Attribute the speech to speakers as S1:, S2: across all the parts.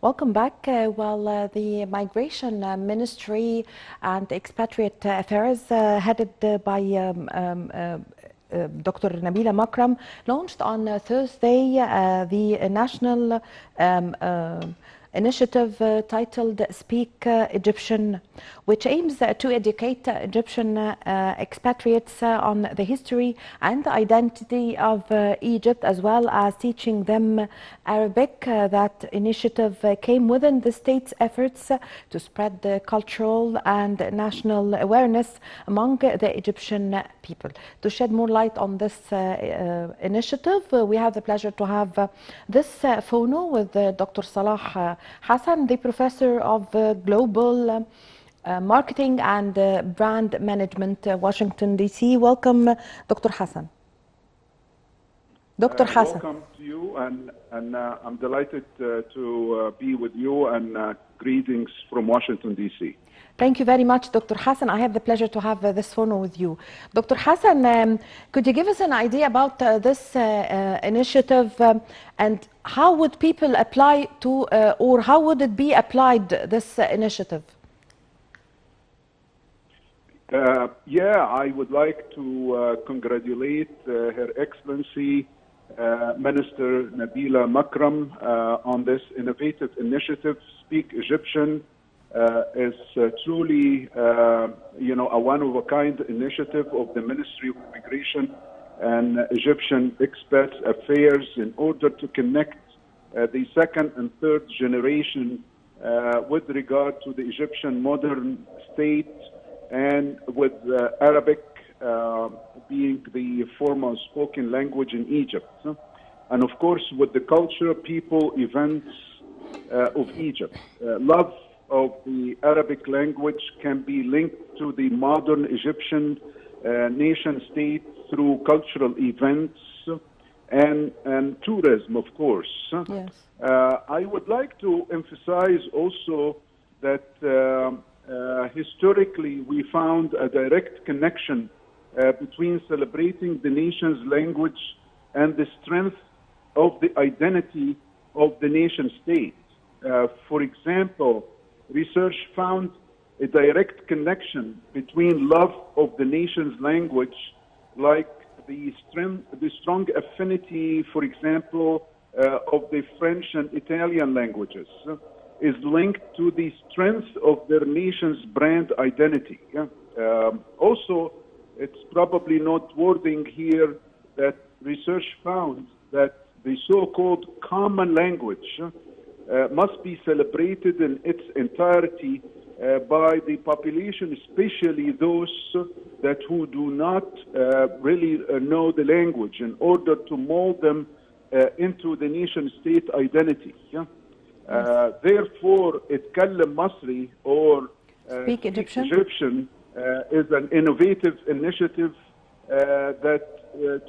S1: Welcome back. The Migration Ministry and Expatriate Affairs, headed by Dr. Nabila Makram, launched on Thursday the national initiative titled Speak Egyptian, which aims to educate Egyptian expatriates on the history and the identity of Egypt, as well as teaching them Arabic. That initiative came within the state's efforts to spread the cultural and national awareness among the Egyptian people. To shed more light on this initiative, we have the pleasure to have this phono with Dr. Salah Hassan, the professor of global marketing and brand management, Washington, D.C. Welcome, Dr. Hassan. Dr. Hassan.
S2: Welcome to you, and I'm delighted to be with you, and greetings from Washington, D.C.
S1: Thank you very much, Dr. Hassan. I have the pleasure to have this phono with you. Dr. Hassan, could you give us an idea about this initiative and how would people apply to, or how would it be applied, this initiative?
S2: I would like to congratulate Her Excellency Minister Nabila Makram on this innovative initiative. Speak Egyptian is truly, a one-of-a-kind initiative of the Ministry of Immigration and Egyptian Expat Affairs in order to connect the second and third generation with regard to the Egyptian modern state, and with Arabic being the formal spoken language in Egypt. And of course, with the culture, people, events of Egypt. Love of the Arabic language can be linked to the modern Egyptian nation state through cultural events and tourism, of course.
S1: Yes.
S2: I would like to emphasize also that historically, we found a direct connection between celebrating the nation's language and the strength of the identity of the nation state. For example, research found a direct connection between love of the nation's language, like the strong affinity, for example, of the French and Italian languages, is linked to the strength of their nation's brand identity. Also, it's probably noteworthy here that research found that the so-called common language must be celebrated in its entirety by the population, especially those who do not really know the language, in order to mold them into the nation-state identity. Therefore, اتكلم مصري or
S1: Speak Egyptian,
S2: is an innovative initiative that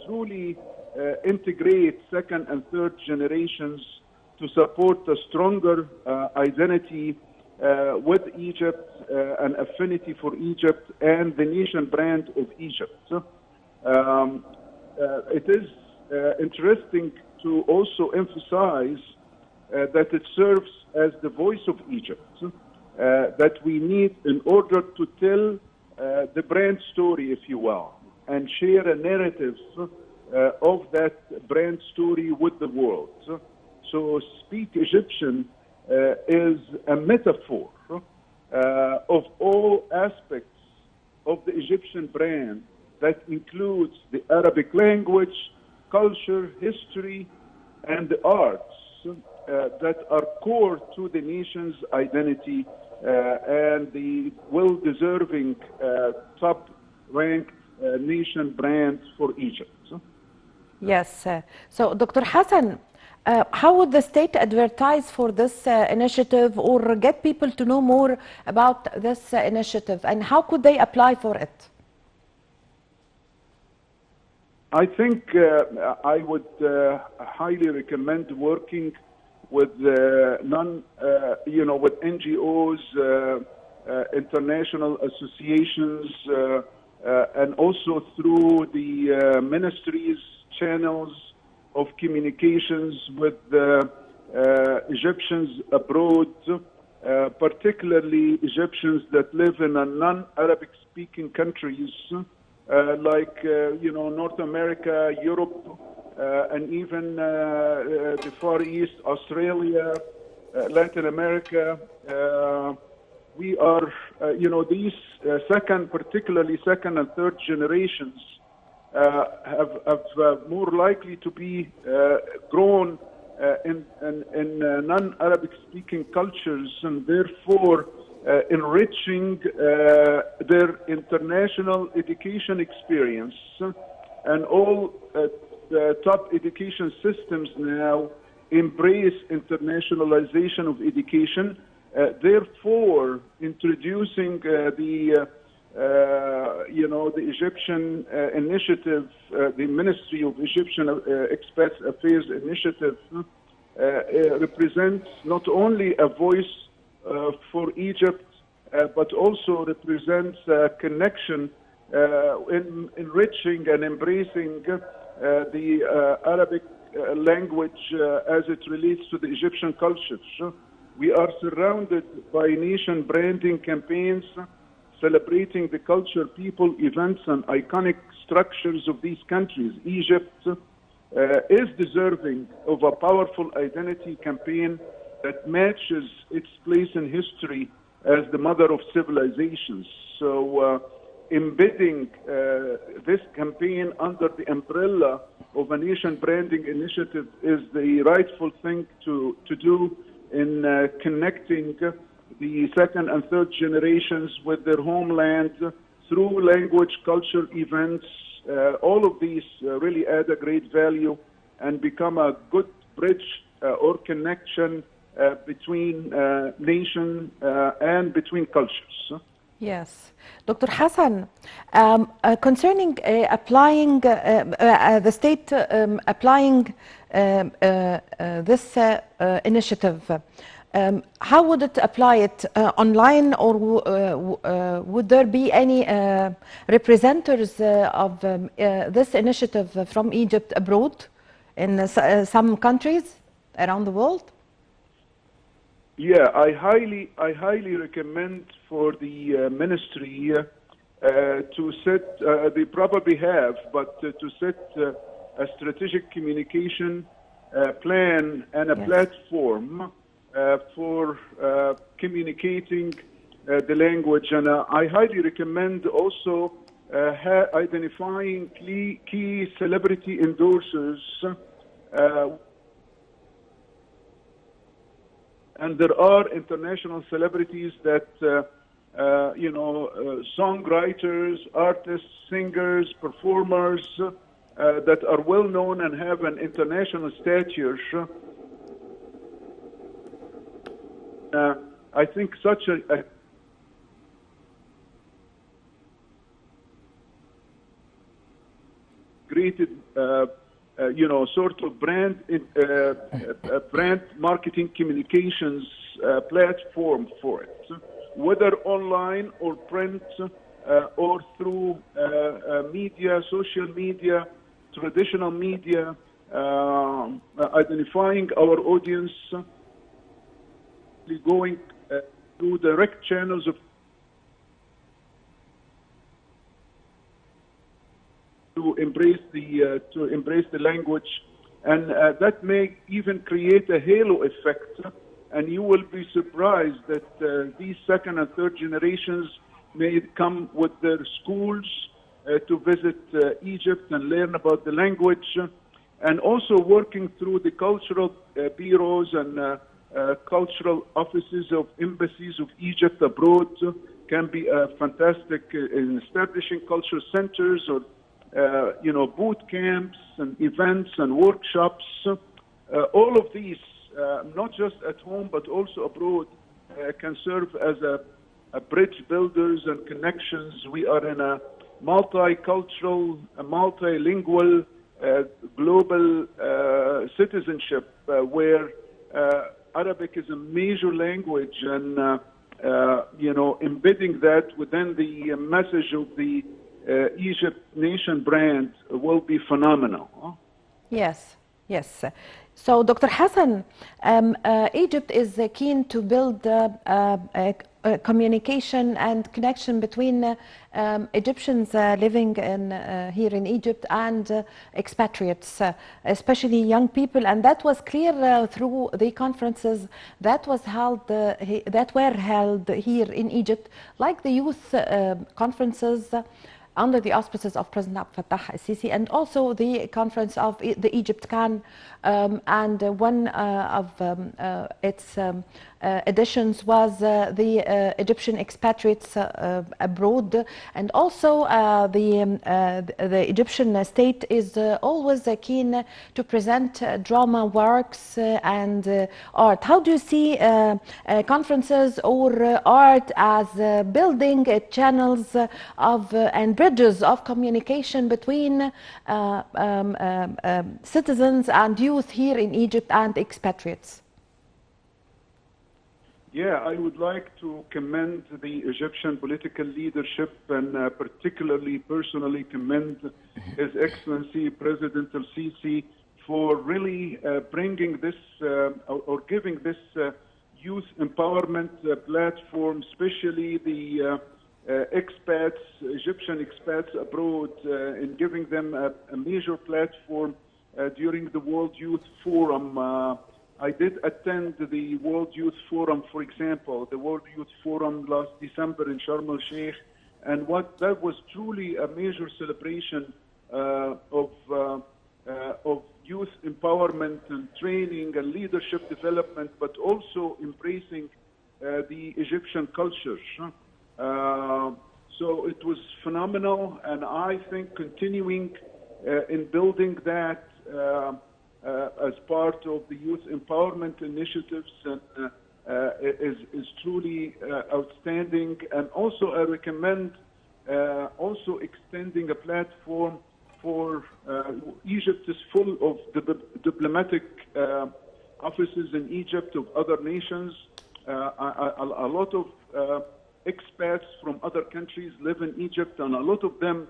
S2: truly integrates second and third generations to support a stronger identity with Egypt, an affinity for Egypt and the nation brand of Egypt. It is interesting to also emphasize that it serves as the voice of Egypt, that we need in order to tell the brand story, if you will, and share a narrative of that brand story with the world. So Speak Egyptian is a metaphor of all aspects of the Egyptian brand that includes the Arabic language, culture, history, and the arts that are core to the nation's identity and the well-deserving top-ranked nation brand for Egypt.
S1: Yes. So, Dr. Hassan, how would the state advertise for this initiative or get people to know more about this initiative, and how could they apply for it?
S2: I think I would highly recommend working with with NGOs, international associations, and also through the ministries' channels of communications with Egyptians abroad, particularly Egyptians that live in a non-Arabic speaking countries like North America, Europe, and even the Far East, Australia, Latin America. We are, these particularly second and third generations have more likely to be grown in non-Arabic speaking cultures, and therefore enriching their international education experience. And all the top education systems now embrace internationalization of education, therefore introducing the Egyptian initiative, the Ministry of Egyptian Expat Affairs initiative represents not only a voice for Egypt, but also represents a connection in enriching and embracing the Arabic language as it relates to the Egyptian culture. We are surrounded by nation branding campaigns celebrating the culture, people, events, and iconic structures of these countries. Egypt is deserving of a powerful identity campaign that matches its place in history as the mother of civilizations. So embedding this campaign under the umbrella of a nation branding initiative is the rightful thing to do in connecting the second and third generations with their homeland through language, culture, events. All of these really add a great value and become a good bridge or connection between nation and between cultures.
S1: Yes. Dr. Hassan, concerning applying the state applying this initiative, how would it apply it online, or would there be any representatives of this initiative from Egypt abroad in some countries around the world?
S2: Yeah, I highly recommend for the ministry to set, they probably have, but to set a strategic communication plan and a platform for communicating the language. And I highly recommend also identifying key celebrity endorsers. And there are international celebrities that, songwriters, artists, singers, performers that are well known and have an international stature. I think such a created, sort of brand marketing communications platform for it, whether online or print or through media, social media, traditional media, identifying our audience, going through direct channels of to embrace the language, and that may even create a halo effect. And you will be surprised that these second and third generations may come with their schools to visit Egypt and learn about the language, and also working through the cultural bureaus and cultural offices of embassies of Egypt abroad can be fantastic in establishing cultural centers or boot camps and events and workshops. All of these, not just at home but also abroad, can serve as a bridge builders and connections. We are in a multicultural, multilingual, global citizenship where Arabic is a major language, and embedding that within the message of the Egypt nation brand will be phenomenal.
S1: Yes, Yes. So, Dr. Hassan, Egypt is keen to build communication and connection between Egyptians living here in Egypt and expatriates, especially young people, and that was clear through the conferences that were held here in Egypt, like the youth conferences under the auspices of President Abdel Fattah al-Sisi, and also the conference of the Egypt Can, and one of its editions was the Egyptian expatriates abroad, and also the Egyptian state is always keen to present drama works and art. How do you see conferences or art as building channels of and bridges of communication between citizens and youth here in Egypt and expatriates?
S2: Yeah, I would like to commend the Egyptian political leadership and particularly personally commend His Excellency President al-Sisi for really bringing this or giving this youth empowerment platform, especially the expats, Egyptian expats abroad, in giving them a major platform during the World Youth Forum. I did attend the World Youth Forum, for example, the World Youth Forum last December in Sharm el-Sheikh, and that was truly a major celebration of youth empowerment and training and leadership development, but also embracing the Egyptian culture. So it was phenomenal, and I think continuing in building that as part of the youth empowerment initiatives is truly outstanding. And also I recommend also extending a platform for Egypt is full of diplomatic offices in Egypt of other nations. A lot of expats from other countries live in Egypt, and a lot of them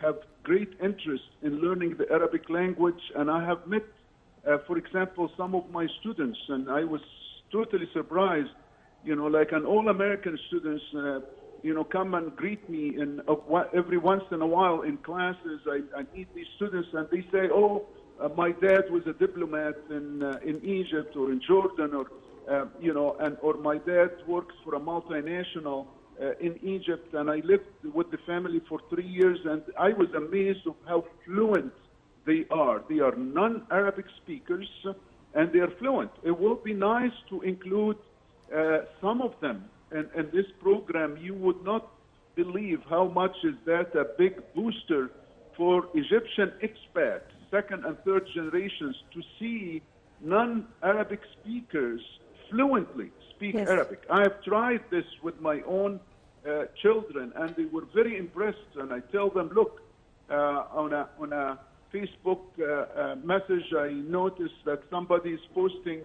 S2: have great interest in learning the Arabic language. And I have met, for example, some of my students, and I was totally surprised, like an all-American students, come and greet me every once in a while in classes. I meet these students and they say, oh, my dad was a diplomat in Egypt or in Jordan, or or my dad works for a multinational in Egypt, and I lived with the family for 3 years, and I was amazed of how fluent they are. They are non-Arabic speakers, and they are fluent. It will be nice to include some of them in this program. You would not believe how much is that a big booster for Egyptian expats, second and third generations, to see non-Arabic speakers fluently speak Arabic. I have tried this with my own children, and they were very impressed. And I tell them, look, on a Facebook message, I noticed that somebody is posting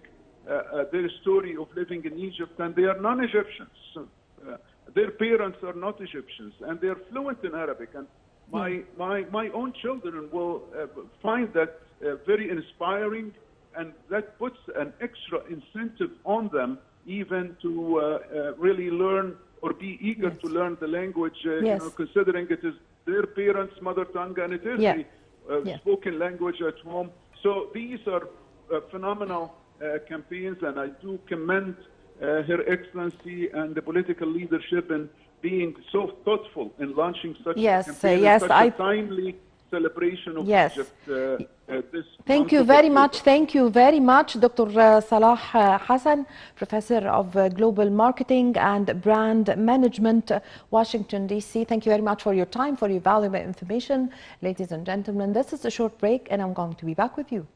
S2: their story of living in Egypt, and they are non-Egyptians. Their parents are not Egyptians, and they are fluent in Arabic. And my own children will find that very inspiring, and that puts an extra incentive on them even to really learn or be eager to learn the language, considering it is their parents' mother tongue, and it is the spoken language at home. So these are phenomenal campaigns, and I do commend Her Excellency and the political leadership in being so thoughtful in launching such a campaign, such a timely celebration of Egypt.
S1: Thank you very much. Thank you very much, Dr. Salah Hassan, Professor of Global Marketing and Brand Management, Washington, D.C. Thank you very much for your time, for your valuable information. Ladies and gentlemen, this is a short break, and I'm going to be back with you.